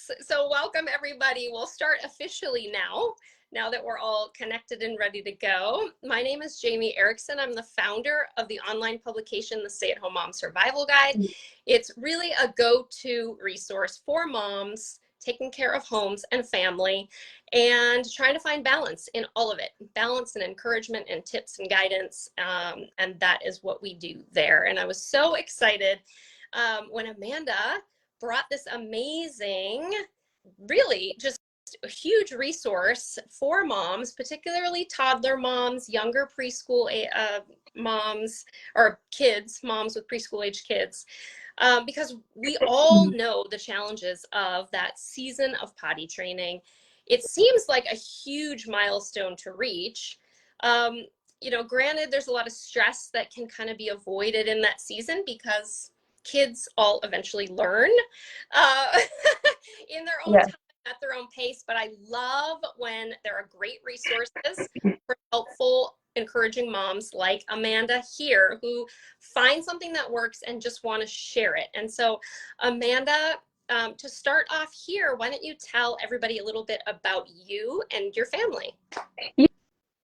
So welcome everybody. We'll start officially now that we're all connected and ready to go. My name is Jamie Erickson. I'm the founder of the online publication, The Stay-at-Home Mom Survival Guide. It's really a go-to resource for moms taking care of homes and family and trying to find balance in all of it. Balance and encouragement and tips and guidance. And that is what we do there. And I was so excited when Amanda brought this amazing, really just a huge resource for moms, particularly toddler moms, younger preschool moms, or kids, moms with preschool age kids, because we all know the challenges of that season of potty training. It seems like a huge milestone to reach. You know, granted, there's a lot of stress that can kind of be avoided in that season because kids all eventually learn in their own time at their own pace. But I love when there are great resources for helpful, encouraging moms like Amanda here who find something that works and just want to share it. And so Amanda, to start off here, why don't you tell everybody a little bit about you and your family?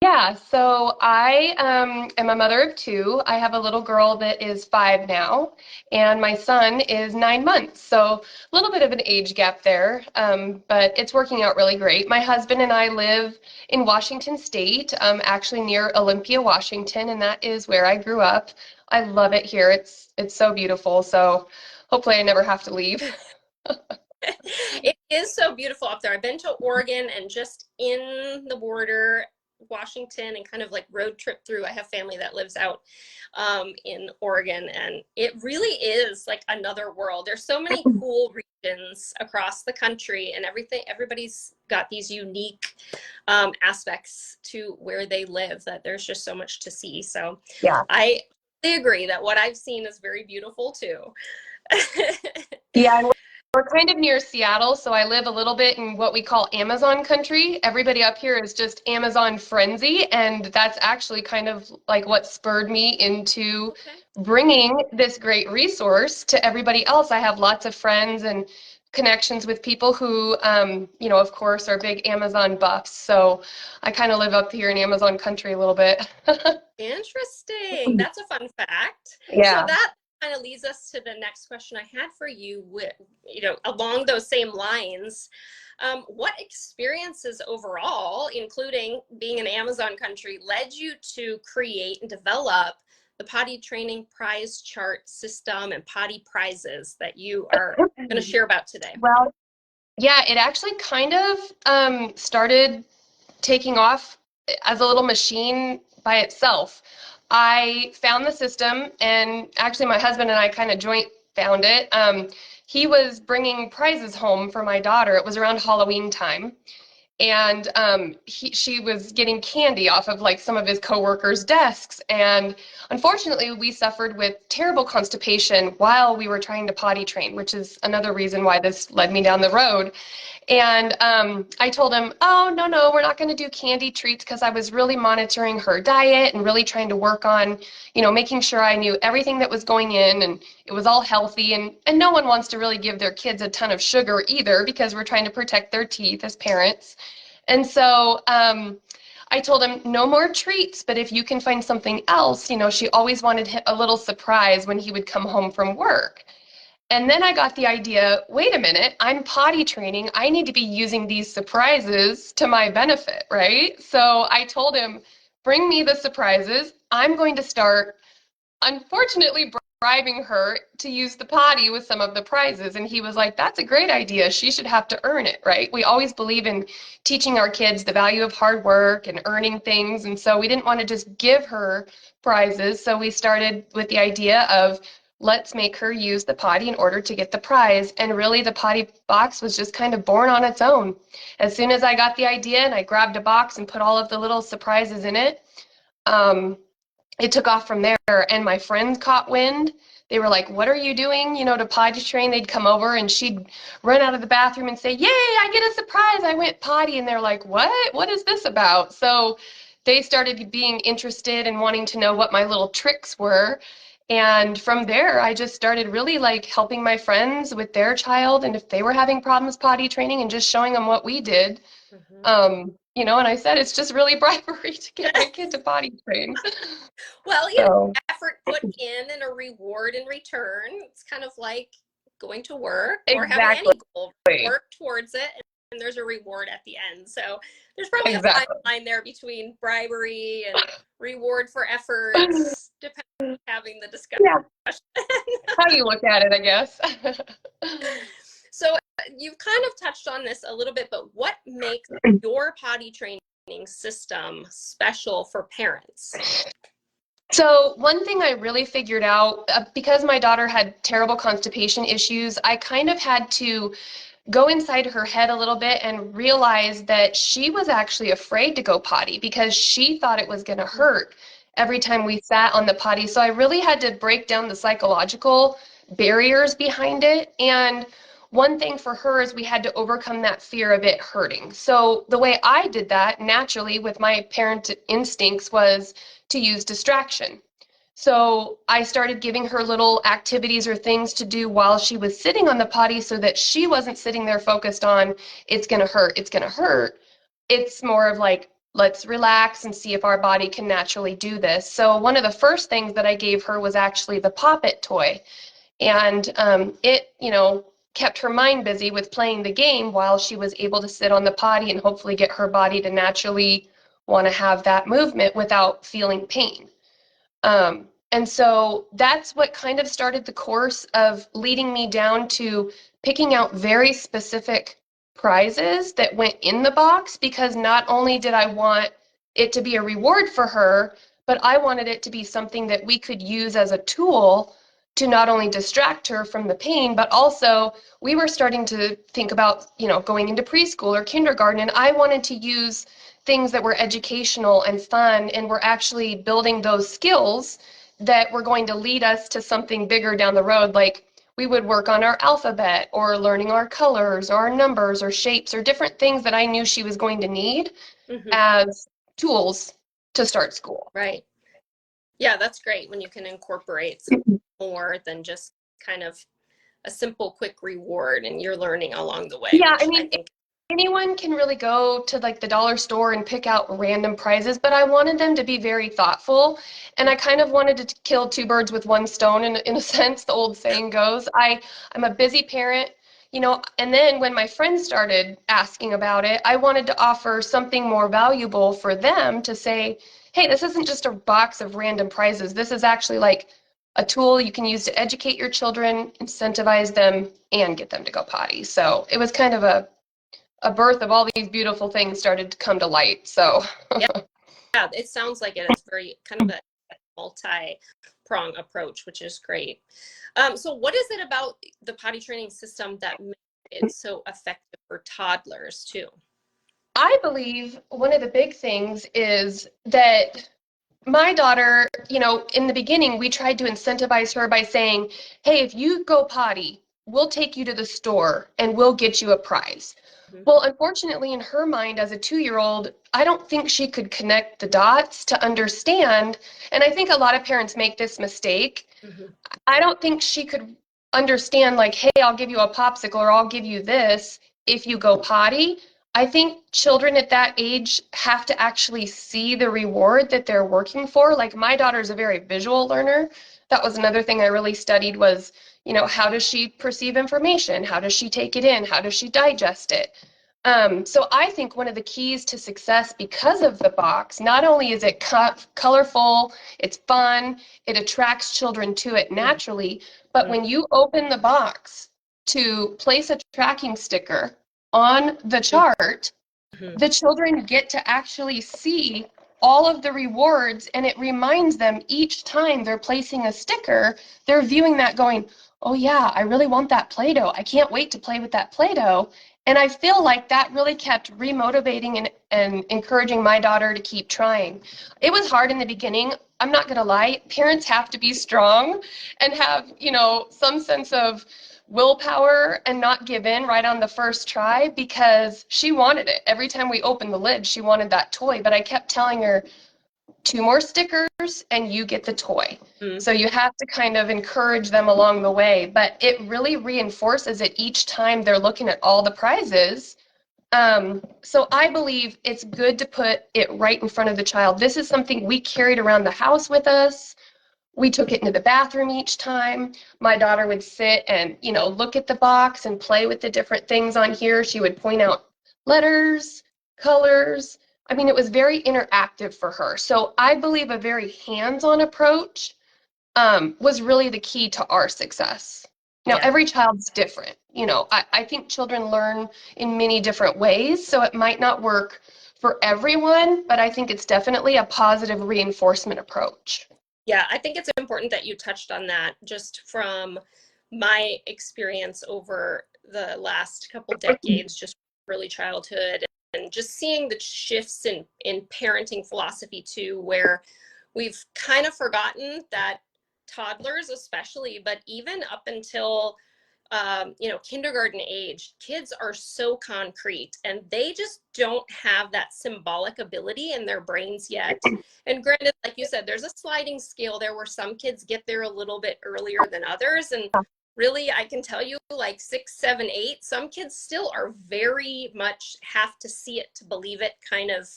Yeah, so I am a mother of two. I have a little girl that is 5 now, and my son is 9 months. So a little bit of an age gap there, but it's working out really great. My husband and I live in Washington State, actually near Olympia, Washington, and that is where I grew up. I love it here. It's so beautiful. So hopefully I never have to leave. It is so beautiful up there. I've been to Oregon and just in the border, Washington, and kind of like road trip through. I have family that lives out in Oregon, and it really is like another world. There's so many cool regions across the country, and everybody's got these unique aspects to where they live that there's just so much to see. So Yeah. I agree that what I've seen is very beautiful too. Yeah, and we're kind of near Seattle, so I live a little bit in what we call Amazon country. Everybody up here is just Amazon frenzy, and that's actually kind of like what spurred me into bringing this great resource to everybody else. I have lots of friends and connections with people who, of course, are big Amazon buffs. So I kind of live up here in Amazon country a little bit. Interesting. That's a fun fact. So Yeah. that kind of leads us to the next question I had for you with, along those same lines. What experiences overall, including being in Amazon country, led you to create and develop the potty training prize chart system and potty prizes that you are going to share about today? Well, yeah, it actually kind of started taking off as a little machine by itself. I found the system, and actually my husband and I kind of joint found it. He was bringing prizes home for my daughter. It was around Halloween time, and she was getting candy off of like some of his coworkers' desks. And unfortunately, we suffered with terrible constipation while we were trying to potty train, which is another reason why this led me down the road. And I told him, oh, no, we're not going to do candy treats, because I was really monitoring her diet and really trying to work on, making sure I knew everything that was going in and it was all healthy. And no one wants to really give their kids a ton of sugar either, because we're trying to protect their teeth as parents. And so I told him, no more treats, but if you can find something else. She always wanted a little surprise when he would come home from work. And then I got the idea, wait a minute, I'm potty training. I need to be using these surprises to my benefit, right? So I told him, bring me the surprises. I'm going to start, unfortunately, bribing her to use the potty with some of the prizes. And he was like, that's a great idea. She should have to earn it, right? We always believe in teaching our kids the value of hard work and earning things. And so we didn't want to just give her prizes. So we started with the idea of, let's make her use the potty in order to get the prize. And really, the potty box was just kind of born on its own. As soon as I got the idea and I grabbed a box and put all of the little surprises in it, it took off from there. And my friends caught wind. They were like, what are you doing, to potty train? They'd come over and she'd run out of the bathroom and say, yay, I get a surprise. I went potty. And they're like, what? What is this about? So they started being interested and wanting to know what my little tricks were. And from there, I just started really like helping my friends with their child. And if they were having problems potty training and just showing them what we did, and I said, it's just really bribery to get my kid to potty train. Well, So effort put in and a reward in return. It's kind of like going to work or having exactly. any goal. Work towards it, and there's a reward at the end. So there's probably a fine line there between bribery and reward for efforts, depending on having the discussion. Yeah. How you look at it, I guess. So you've kind of touched on this a little bit, but what makes your potty training system special for parents? So one thing I really figured out, because my daughter had terrible constipation issues, I kind of had to go inside her head a little bit and realize that she was actually afraid to go potty because she thought it was going to hurt every time we sat on the potty. So I really had to break down the psychological barriers behind it. And one thing for her is we had to overcome that fear of it hurting. So the way I did that naturally with my parent instincts was to use distraction. So I started giving her little activities or things to do while she was sitting on the potty so that she wasn't sitting there focused on, it's going to hurt, it's going to hurt. It's more of like, let's relax and see if our body can naturally do this. So one of the first things that I gave her was actually the Pop It toy. And it, kept her mind busy with playing the game while she was able to sit on the potty and hopefully get her body to naturally want to have that movement without feeling pain. And so that's what kind of started the course of leading me down to picking out very specific prizes that went in the box, because not only did I want it to be a reward for her, but I wanted it to be something that we could use as a tool to not only distract her from the pain, but also we were starting to think about, going into preschool or kindergarten, and I wanted to use things that were educational and fun and were actually building those skills that were going to lead us to something bigger down the road. Like we would work on our alphabet or learning our colors or our numbers or shapes or different things that I knew she was going to need as tools to start school. Right. Yeah, that's great when you can incorporate something more than just kind of a simple, quick reward and you're learning along the way. Yeah, I mean, anyone can really go to like the dollar store and pick out random prizes, but I wanted them to be very thoughtful. And I kind of wanted to kill two birds with one stone, in a sense, the old saying goes. I'm a busy parent, and then when my friends started asking about it, I wanted to offer something more valuable for them to say, hey, this isn't just a box of random prizes. This is actually like a tool you can use to educate your children, incentivize them, and get them to go potty. So it was kind of a birth of all these beautiful things started to come to light. So yeah, it sounds like it's very kind of a multi-prong approach, which is great. So what is it about the potty training system that makes it so effective for toddlers too? I believe one of the big things is that my daughter, in the beginning, we tried to incentivize her by saying, hey, if you go potty, we'll take you to the store and we'll get you a prize. Well, unfortunately, in her mind as a 2-year-old, I don't think she could connect the dots to understand. And I think a lot of parents make this mistake. I don't think she could understand, like, hey, I'll give you a popsicle or I'll give you this if you go potty. I think children at that age have to actually see the reward that they're working for. Like my daughter's a very visual learner. That was another thing I really studied was, how does she perceive information? How does she take it in? How does she digest it? So I think one of the keys to success because of the box, not only is it colorful, it's fun, it attracts children to it naturally, but when you open the box to place a tracking sticker on the chart, the children get to actually see all of the rewards, and it reminds them each time they're placing a sticker, they're viewing that going, oh yeah, I really want that Play-Doh. I can't wait to play with that Play-Doh. And I feel like that really kept remotivating and encouraging my daughter to keep trying. It was hard in the beginning. I'm not going to lie. Parents have to be strong and have, some sense of willpower and not give in right on the first try, because she wanted it. Every time we opened the lid, she wanted that toy. But I kept telling her, 2 more stickers and you get the toy. Mm. So you have to kind of encourage them along the way, but it really reinforces it each time they're looking at all the prizes. So I believe it's good to put it right in front of the child. This is something we carried around the house with us. We took it into the bathroom each time. My daughter would sit and, look at the box and play with the different things on here. She would point out letters, colors. I mean, it was very interactive for her. So I believe a very hands-on approach was really the key to our success. Now, Yeah. every child's different. I think children learn in many different ways, so it might not work for everyone, but I think it's definitely a positive reinforcement approach. Yeah, I think it's important that you touched on that, just from my experience over the last couple decades, just early childhood, and just seeing the shifts in parenting philosophy too, where we've kind of forgotten that toddlers especially, but even up until kindergarten age, kids are so concrete and they just don't have that symbolic ability in their brains yet. And granted, like you said, there's a sliding scale there where some kids get there a little bit earlier than others. And really, I can tell you, like 6, 7, 8, some kids still are very much have to see it to believe it kind of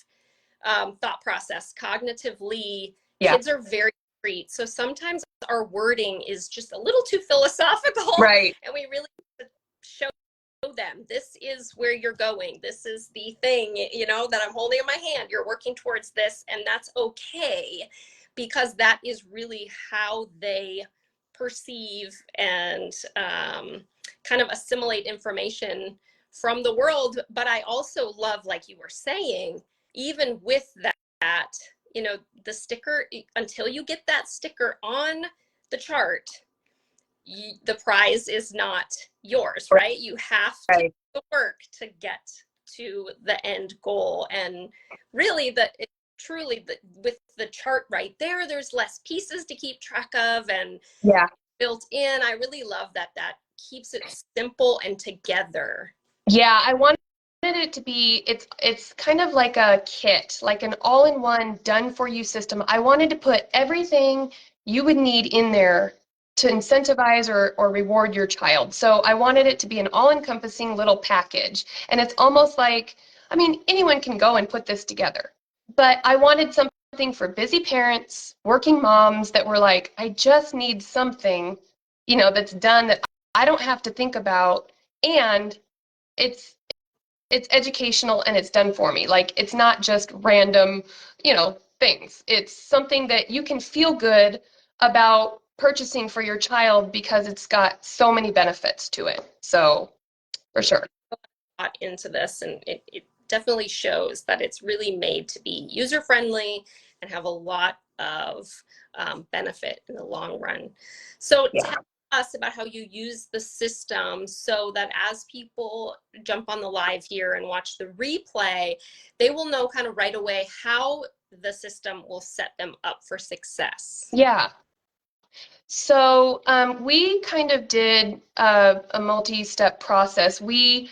thought process. Cognitively, Yeah. kids are very concrete. So sometimes our wording is just a little too philosophical. Right. And we really have to show them, this is where you're going. This is the thing, that I'm holding in my hand. You're working towards this, and that's okay, because that is really how they perceive and kind of assimilate information from the world. But I also love, like you were saying, even with that, the sticker, until you get that sticker on the chart, the prize is not yours, right? You have to work to get to the end goal. And really, with the chart right there, there's less pieces to keep track of and built in. I really love that keeps it simple and together. Yeah, I wanted it to be, it's kind of like a kit, like an all-in-one done-for-you system. I wanted to put everything you would need in there to incentivize or reward your child. So I wanted it to be an all-encompassing little package. And it's almost like, I mean, anyone can go and put this together. But I wanted something for busy parents, working moms that were like, I just need something, that's done that I don't have to think about, and it's educational and it's done for me. Like, it's not just random, things. It's something that you can feel good about purchasing for your child because it's got so many benefits to it. So, for sure. Into this, and it definitely shows that it's really made to be user friendly and have a lot of benefit in the long run. So tell us about how you use the system so that as people jump on the live here and watch the replay, they will know kind of right away how the system will set them up for success. Yeah. So we kind of did a multi-step process. We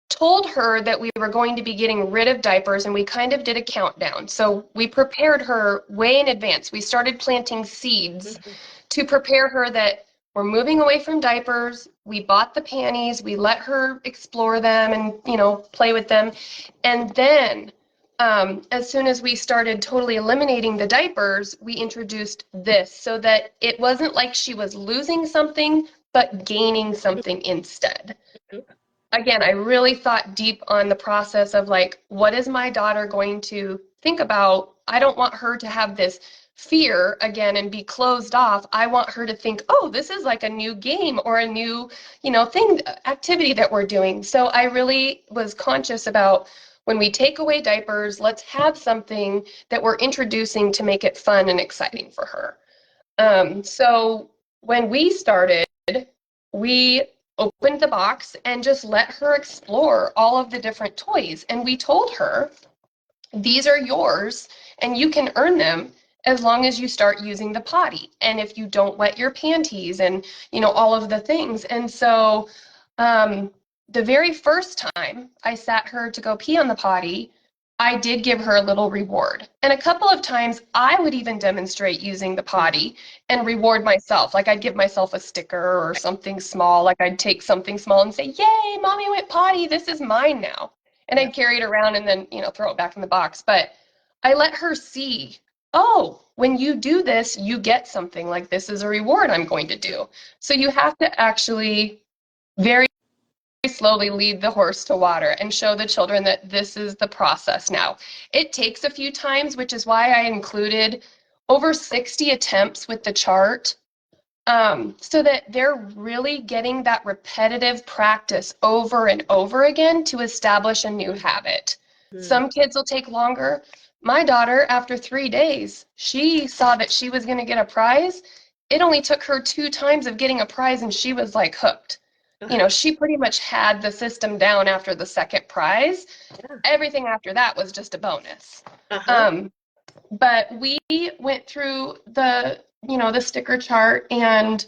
told her that we were going to be getting rid of diapers, and we kind of did a countdown. So we prepared her way in advance. We started planting seeds to prepare her that we're moving away from diapers. We bought the panties. We let her explore them and, play with them. And then as soon as we started totally eliminating the diapers, we introduced this so that it wasn't like she was losing something, but gaining something instead. Again, I really thought deep on the process of like, what is my daughter going to think about? I don't want her to have this fear again and be closed off. I want her to think, oh, this is like a new game or a new, activity that we're doing. So I really was conscious about, when we take away diapers, let's have something that we're introducing to make it fun and exciting for her. So when we started, we opened the box and just let her explore all of the different toys. And we told her, these are yours and you can earn them as long as you start using the potty. And if you don't wet your panties and, all of the things. And so the very first time I sat her to go pee on the potty, I did give her a little reward. And a couple of times I would even demonstrate using the potty and reward myself. Like I'd give myself a sticker or something small. Like I'd take something small and say, "Yay, mommy went potty. This is mine now." And Yeah. I'd carry it around and then, throw it back in the box. But I let her see, oh, when you do this, you get something. Like this is a reward I'm going to do. So you have to actually very slowly lead the horse to water and show the children that this is the process now. It takes a few times, which is why I included over 60 attempts with the chart, so that they're really getting that repetitive practice over and over again to establish a new habit. Mm. Some kids will take longer. My daughter, after 3 days, she saw that she was going to get a prize. It only took her 2 times of getting a prize and she was like hooked. She pretty much had the system down after the second prize. Yeah. Everything after that was just a bonus. Uh-huh. But we went through the sticker chart and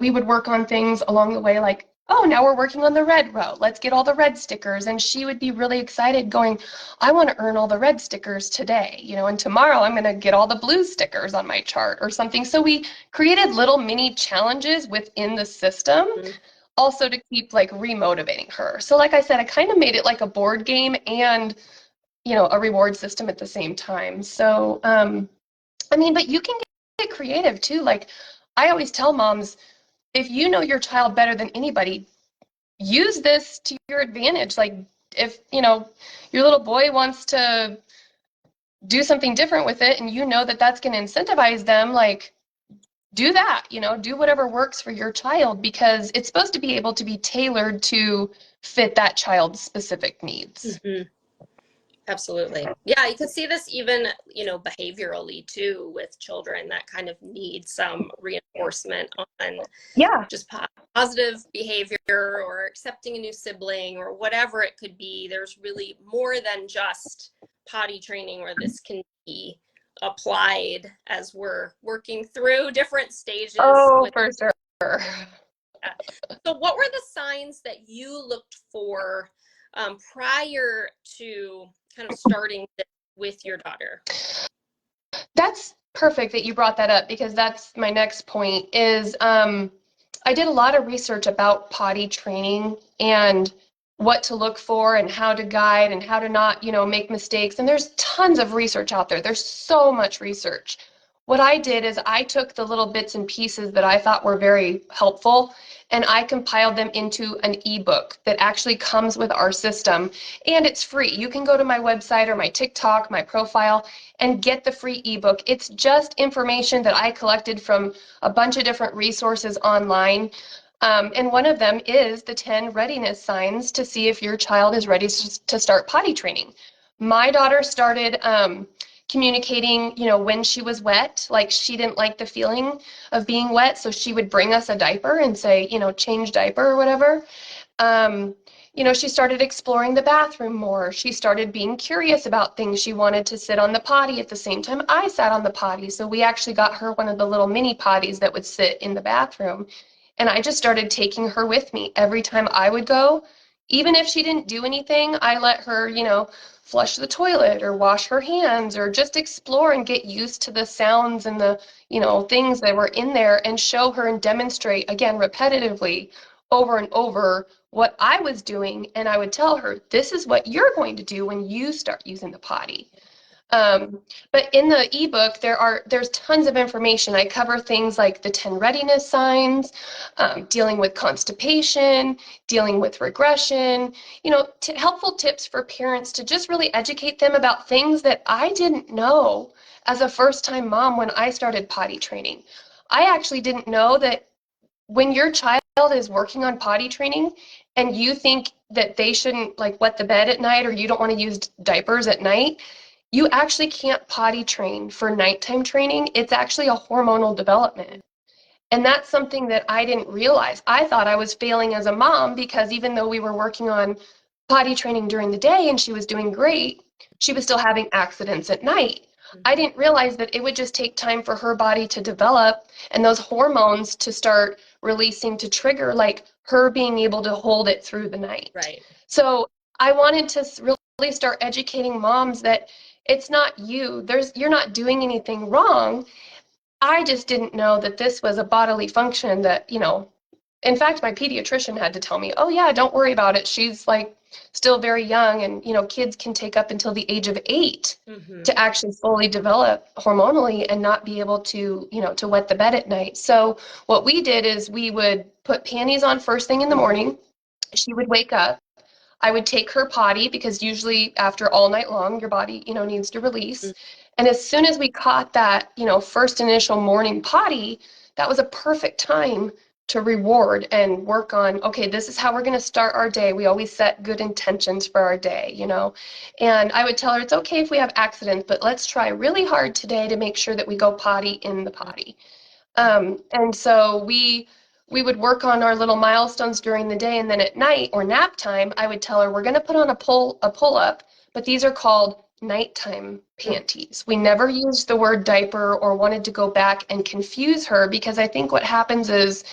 we would work on things along the way, like, oh, now we're working on the red row. Let's get all the red stickers. And she would be really excited going, I want to earn all the red stickers today, and tomorrow I'm going to get all the blue stickers on my chart or something. So we created little mini challenges within the system Mm. also to keep like remotivating her. So like I said, I kind of made it like a board game and, a reward system at the same time. So, but you can get creative too. Like I always tell moms, if you know your child better than anybody, use this to your advantage. Like if, your little boy wants to do something different with it and you know that that's going to incentivize them, like do that, do whatever works for your child because it's supposed to be able to be tailored to fit that child's specific needs. Mm-hmm. Absolutely. Yeah, you can see this even, behaviorally too with children that kind of need some reinforcement on Yeah. just positive behavior or accepting a new sibling or whatever it could be. There's really more than just potty training where this can be applied as we're working through different stages. Oh, for sure. So what were the signs that you looked for prior to kind of starting this with your daughter? That's perfect that you brought that up because that's my next point is I did a lot of research about potty training and what to look for and how to guide and how to not, make mistakes. And there's tons of research out there. There's so much research. What I did is I took the little bits and pieces that I thought were very helpful and I compiled them into an ebook that actually comes with our system and it's free. You can go to my website or my TikTok, my profile, and get the free ebook. It's just information that I collected from a bunch of different resources online. And one of them is the 10 readiness signs to see if your child is ready to start potty training. My daughter started communicating, when she was wet, like she didn't like the feeling of being wet. So she would bring us a diaper and say, change diaper or whatever. She started exploring the bathroom more. She started being curious about things. She wanted to sit on the potty at the same time I sat on the potty. So we actually got her one of the little mini potties that would sit in the bathroom. And I just started taking her with me every time I would go. Even if she didn't do anything, I let her, flush the toilet or wash her hands or just explore and get used to the sounds and the, things that were in there and show her and demonstrate, again, repetitively over and over what I was doing. And I would tell her, this is what you're going to do when you start using the potty. But in the ebook, there's tons of information. I cover things like the 10 readiness signs, dealing with constipation, dealing with regression, helpful tips for parents to just really educate them about things that I didn't know as a first-time mom when I started potty training. I actually didn't know that when your child is working on potty training and you think that they shouldn't like wet the bed at night or you don't want to use diapers at night, you actually can't potty train for nighttime training. It's actually a hormonal development. And that's something that I didn't realize. I thought I was failing as a mom because even though we were working on potty training during the day and she was doing great, she was still having accidents at night. I didn't realize that it would just take time for her body to develop and those hormones to start releasing to trigger like her being able to hold it through the night. Right. So I wanted to really start educating moms that it's not you. You're not doing anything wrong. I just didn't know that this was a bodily function that, in fact, my pediatrician had to tell me, oh yeah, don't worry about it. She's like still very young, and kids can take up until the age of 8 to actually fully develop hormonally and not be able to, to wet the bed at night. So what we did is we would put panties on first thing in the morning. She would wake up. I would take her potty because usually after all night long, your body, needs to release. And as soon as we caught that, first initial morning potty, that was a perfect time to reward and work on, okay, this is how we're going to start our day. We always set good intentions for our day, And I would tell her, it's okay if we have accidents, but let's try really hard today to make sure that we go potty in the potty. And so we would work on our little milestones during the day, and then at night or nap time, I would tell her we're going to put on a pull up, but these are called nighttime panties. We never used the word diaper or wanted to go back and confuse her, because I think what happens is,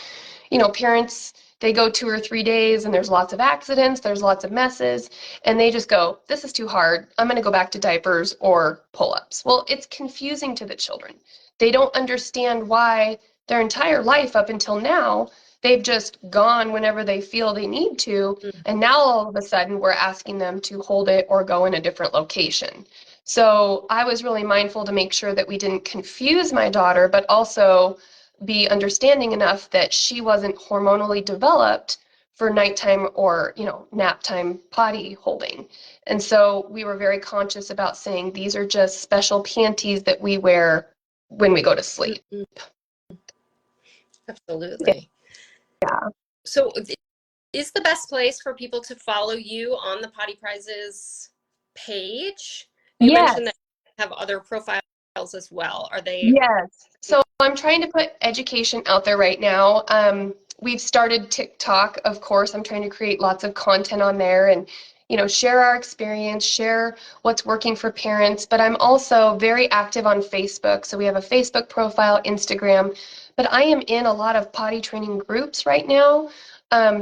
parents, they go 2 or 3 days and there's lots of accidents, there's lots of messes, and they just go, this is too hard. I'm going to go back to diapers or pull-ups. Well, it's confusing to the children. They don't understand why their entire life up until now, they've just gone whenever they feel they need to. And now all of a sudden we're asking them to hold it or go in a different location. So I was really mindful to make sure that we didn't confuse my daughter, but also be understanding enough that she wasn't hormonally developed for nighttime or, nap time potty holding. And so we were very conscious about saying these are just special panties that we wear when we go to sleep. Absolutely. Yeah. So is the best place for people to follow you on the Potty Prizes page? You mentioned that you have other profiles as well. Are they? Yes. So I'm trying to put education out there right now. We've started TikTok, of course. I'm trying to create lots of content on there and, share our experience, share what's working for parents. But I'm also very active on Facebook. So we have a Facebook profile, Instagram. But I am in a lot of potty training groups right now,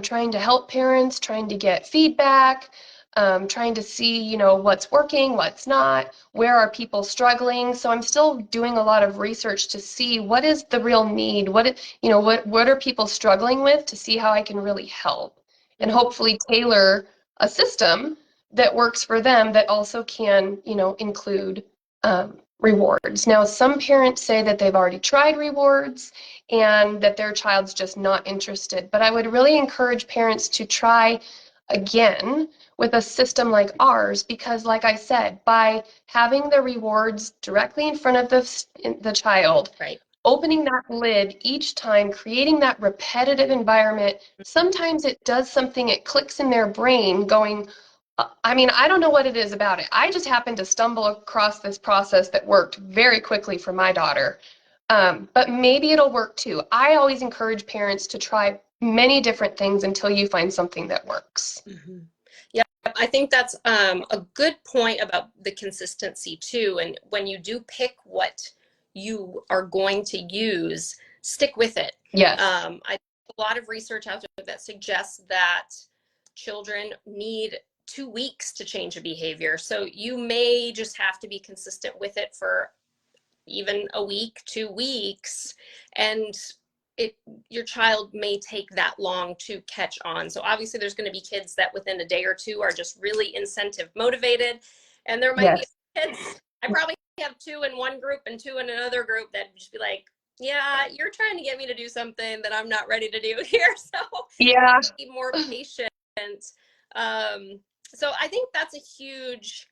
trying to help parents, trying to get feedback, trying to see, what's working, what's not, where are people struggling. So I'm still doing a lot of research to see what is the real need, what are people struggling with, to see how I can really help and hopefully tailor a system that works for them that also can, include rewards. Now, some parents say that they've already tried rewards and that their child's just not interested, but I would really encourage parents to try again with a system like ours, because like I said, by having the rewards directly in front of the child, right, opening that lid each time, creating that repetitive environment, sometimes it does something, it clicks in their brain going, I don't know what it is about it. I just happened to stumble across this process that worked very quickly for my daughter. But maybe it'll work too. I always encourage parents to try many different things until you find something that works. Yeah, I think that's a good point about the consistency too. And when you do pick what you are going to use, stick with it. Yes. I a lot of research out there that suggests that children need 2 weeks to change a behavior. So you may just have to be consistent with it for even a week, 2 weeks, and your child may take that long to catch on. So obviously there's going to be kids that within a day or two are just really incentive motivated, and there might be kids, I probably have 2 in one group and 2 in another group that just be like, yeah, you're trying to get me to do something that I'm not ready to do here. So yeah, be more patient. So I think that's a huge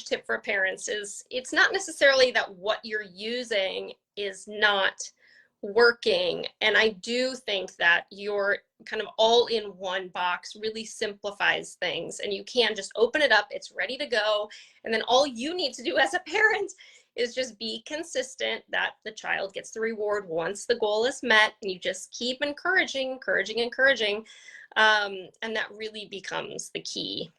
tip for parents. Is it's not necessarily that what you're using is not working. And I do think that your kind of all in one box really simplifies things, and you can just open it up, it's ready to go. And then all you need to do as a parent is just be consistent that the child gets the reward once the goal is met, and you just keep encouraging. And that really becomes the key.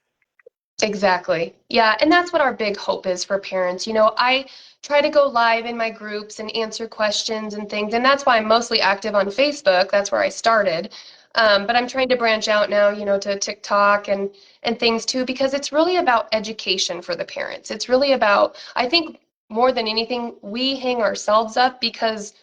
Exactly. Yeah. And that's what our big hope is for parents. I try to go live in my groups and answer questions and things. And that's why I'm mostly active on Facebook. That's where I started. But I'm trying to branch out now, to TikTok and things too, because it's really about education for the parents. It's really about, I think more than anything, we hang ourselves up because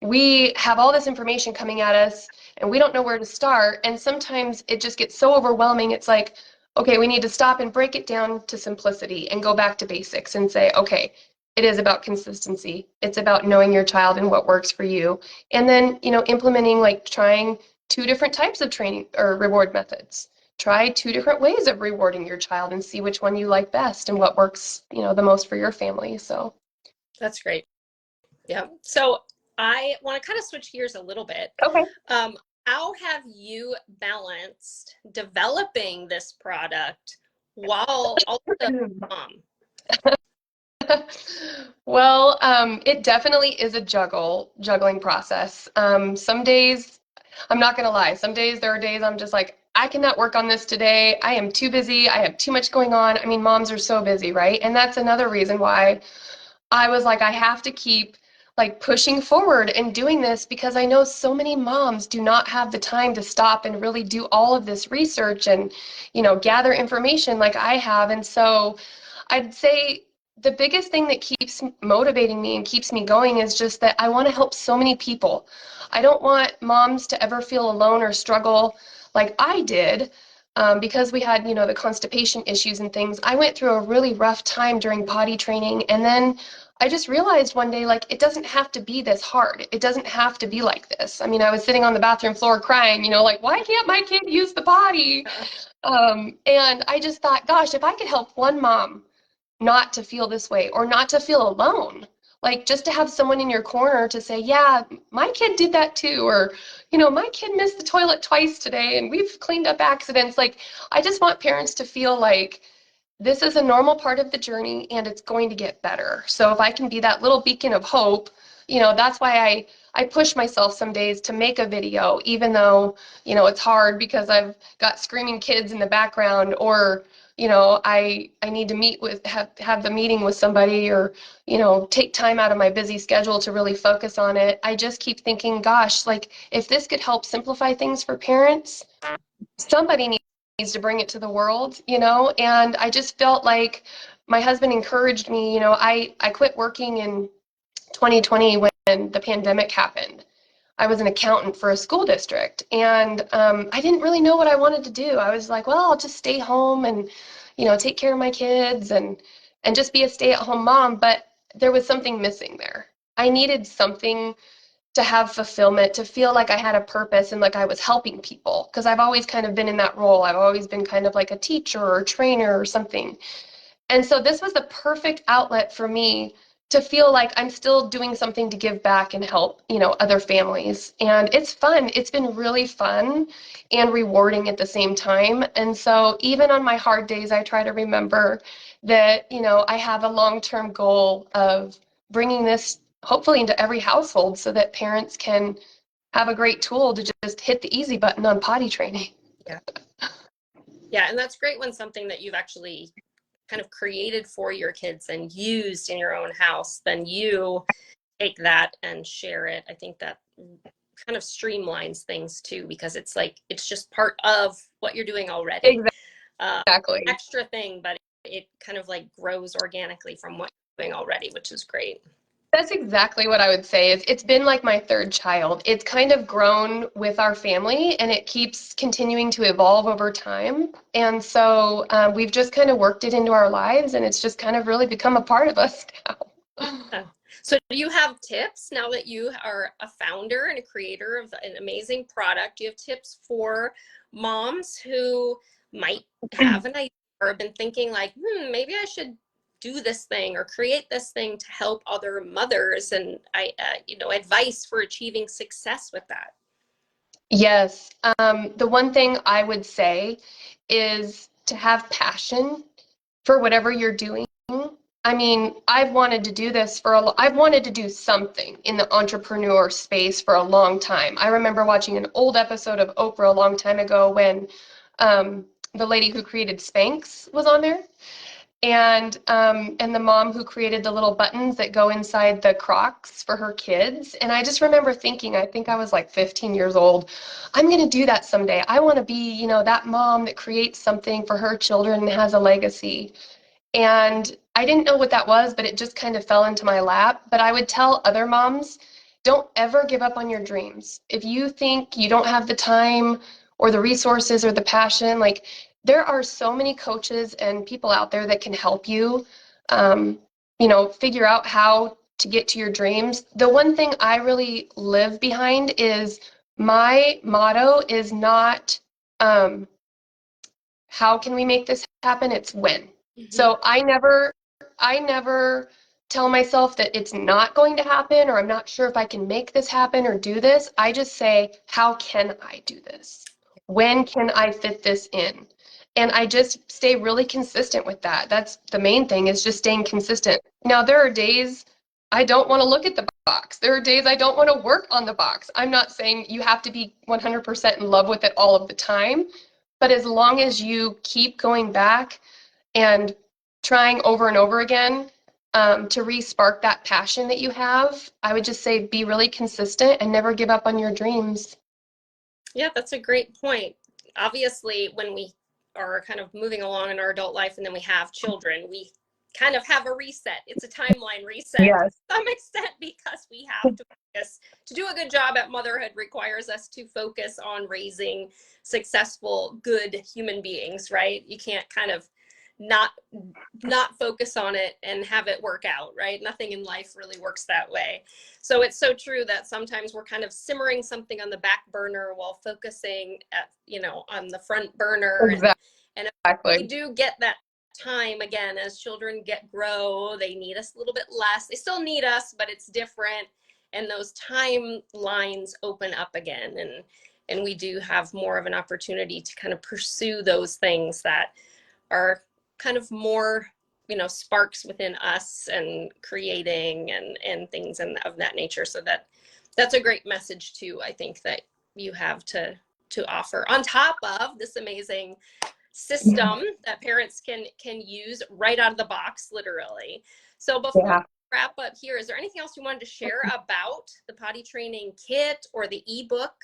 we have all this information coming at us and we don't know where to start. And sometimes it just gets so overwhelming. It's like, okay, we need to stop and break it down to simplicity and go back to basics and say, okay, it is about consistency. It's about knowing your child and what works for you. And then, implementing, like trying two different types of training or reward methods. Try two different ways of rewarding your child and see which one you like best and what works, the most for your family. So That's great. Yeah. So I want to kind of switch gears a little bit. okay. How have you balanced developing this product while also mom? Well, it definitely is a juggling process. Some days, I'm not gonna lie, some days there are days I'm just like, I cannot work on this today. I am too busy. I have too much going on. I mean, moms are so busy, right? And that's another reason why I was like, I have to keep like pushing forward and doing this because I know so many moms do not have the time to stop and really do all of this research and, gather information like I have. And so I'd say the biggest thing that keeps motivating me and keeps me going is just that I want to help so many people. I don't want moms to ever feel alone or struggle like I did. Because we had, the constipation issues and things, I went through a really rough time during potty training. And then I just realized one day, like, it doesn't have to be this hard. It doesn't have to be like this. I mean, I was sitting on the bathroom floor crying, like, why can't my kid use the potty? And I just thought, gosh, if I could help one mom not to feel this way or not to feel alone, like just to have someone in your corner to say, yeah, my kid did that too, or, my kid missed the toilet twice today and we've cleaned up accidents. Like, I just want parents to feel like this is a normal part of the journey and it's going to get better. So if I can be that little beacon of hope, that's why I push myself some days to make a video, even though, it's hard because I've got screaming kids in the background, or, I need to have the meeting with somebody, or, take time out of my busy schedule to really focus on it. I just keep thinking, gosh, like if this could help simplify things for parents, somebody needs to bring it to the world, and I just felt like my husband encouraged me. I quit working in 2020 when the pandemic happened. I was an accountant for a school district, and I didn't really know what I wanted to do. I was like, well, I'll just stay home and, take care of my kids and just be a stay-at-home mom. But there was something missing there. I needed something to have fulfillment, to feel like I had a purpose and like I was helping people, because I've always kind of been in that role. I've always been kind of like a teacher or trainer or something. And so this was the perfect outlet for me to feel like I'm still doing something to give back and help, other families. And it's fun. It's been really fun and rewarding at the same time. And so even on my hard days, I try to remember that, I have a long-term goal of bringing this hopefully into every household so that parents can have a great tool to just hit the easy button on potty training. Yeah. Yeah. And that's great when something that you've actually kind of created for your kids and used in your own house, then you take that and share it. I think that kind of streamlines things too, because it's like, it's just part of what you're doing already. Exactly. Extra thing, but it kind of like grows organically from what you're doing already, which is great. That's exactly what I would say. It's been like my third child. It's kind of grown with our family and it keeps continuing to evolve over time. And so we've just kind of worked it into our lives and it's just kind of really become a part of us now. So do you have tips now that you are a founder and a creator of an amazing product? Do you have tips for moms who might have an idea or have been thinking like, maybe I should do this thing or create this thing to help other mothers, and advice for achieving success with that? Yes. The one thing I would say is to have passion for whatever you're doing. I mean, I've wanted to do this I've wanted to do something in the entrepreneur space for a long time. I remember watching an old episode of Oprah a long time ago when the lady who created Spanx was on there. and the mom who created the little buttons that go inside the Crocs for her kids. And I just remember thinking, I think I was like 15 years old, I'm going to do that someday. I want to be, that mom that creates something for her children and has a legacy. And I didn't know what that was, but it just kind of fell into my lap. But I would tell other moms, don't ever give up on your dreams. If you think you don't have the time or the resources or the passion, like there are so many coaches and people out there that can help you, um, figure out how to get to your dreams. The one thing I really live behind is my motto is not, um, how can we make this happen? It's when. So I never tell myself that it's not going to happen or I'm not sure if I can make this happen or do this. I just say, how can I do this? When can I fit this in? And I just stay really consistent with that. That's the main thing, is just staying consistent. Now, there are days I don't want to look at the box. There are days I don't want to work on the box. I'm not saying you have to be 100% in love with it all of the time, but as long as you keep going back and trying over and over again, to re-spark that passion that you have, I would just say be really consistent and never give up on your dreams. Yeah, that's a great point. Obviously, when we are kind of moving along in our adult life and then we have children, we kind of have a reset. It's a timeline reset to Yes. some extent, because we have to focus. To do a good job at motherhood requires us to focus on raising successful, good human beings, right? You can't kind of not focus on it and have it work out, right? Nothing in life really works that way. So it's so true that sometimes we're kind of simmering something on the back burner while focusing at, on the front burner. And if we Exactly. do get that time again, as children grow, they need us a little bit less. They still need us, but it's different. And those timelines open up again. And we do have more of an opportunity to kind of pursue those things that are kind of more, sparks within us and creating and things of that nature. So that's a great message too, I think, that you have to offer, on top of this amazing system that parents can use right out of the box, literally. So before Yeah. we wrap up here, is there anything else you wanted to share about the potty training kit or the ebook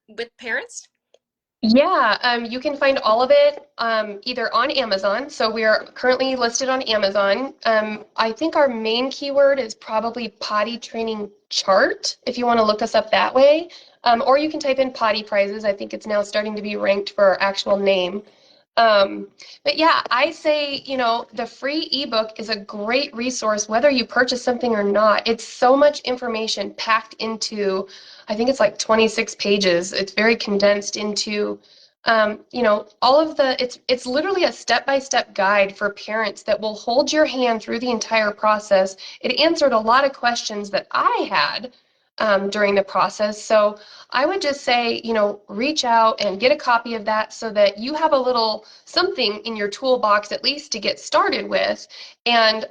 with parents? Yeah, you can find all of it either on Amazon. So we are currently listed on Amazon. I think our main keyword is probably potty training chart, if you want to look us up that way. Or you can type in Potty Prizes. I think it's now starting to be ranked for our actual name. Um, but yeah, I say, the free ebook is a great resource, whether you purchase something or not. It's so much information packed into, I think it's like 26 pages. It's very condensed into, all of it's literally a step-by-step guide for parents that will hold your hand through the entire process. It answered a lot of questions that I had during the process. So I would just say, reach out and get a copy of that so that you have a little something in your toolbox, at least to get started with. And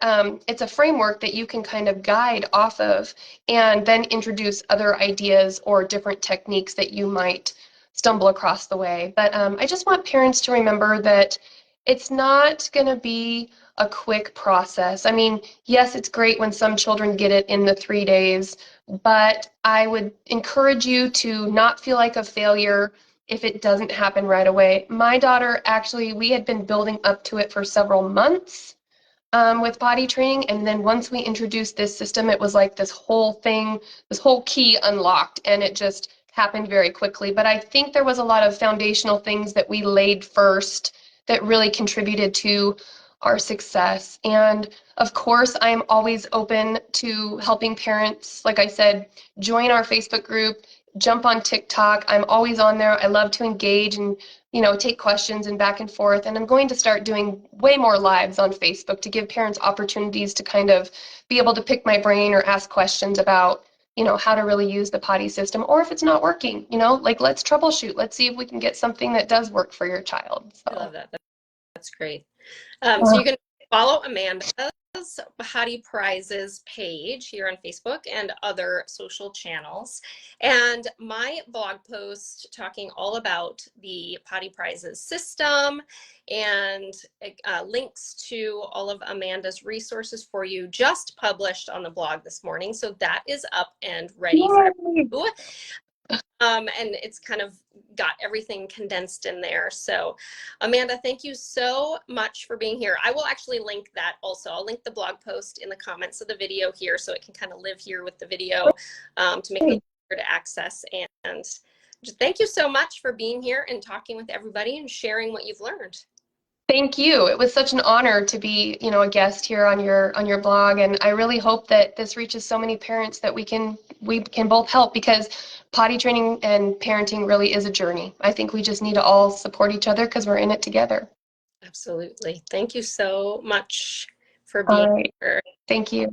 it's a framework that you can kind of guide off of and then introduce other ideas or different techniques that you might stumble across the way. But I just want parents to remember that it's not going to be a quick process. I mean, yes, it's great when some children get it in the 3 days, but I would encourage you to not feel like a failure if it doesn't happen right away. My daughter, actually, we had been building up to it for several months with potty training. And then once we introduced this system, it was like this whole thing, this whole key unlocked, and it just happened very quickly. But I think there was a lot of foundational things that we laid first that really contributed to our success. And of course, I'm always open to helping parents. Like I said, join our Facebook group, jump on TikTok. I'm always on there. I love to engage and take questions and back and forth. And I'm going to start doing way more lives on Facebook to give parents opportunities to kind of be able to pick my brain or ask questions about, how to really use the potty system, or if it's not working, like let's troubleshoot. Let's see if we can get something that does work for your child. I love So, that. That's great. So you can follow Amanda's Potty Prizes page here on Facebook and other social channels. And my blog post talking all about the Potty Prizes system and links to all of Amanda's resources for you just published on the blog this morning. So that is up and ready for you. And it's kind of got everything condensed in there. So Amanda, thank you so much for being here. I will actually link that also. I'll link the blog post in the comments of the video here so it can kind of live here with the video to make it easier to access. And just thank you so much for being here and talking with everybody and sharing what you've learned. Thank you. It was such an honor to be, a guest here on your blog, and I really hope that this reaches so many parents that we can both help, because potty training and parenting really is a journey. I think we just need to all support each other because we're in it together. Absolutely. Thank you so much for being here. Thank you.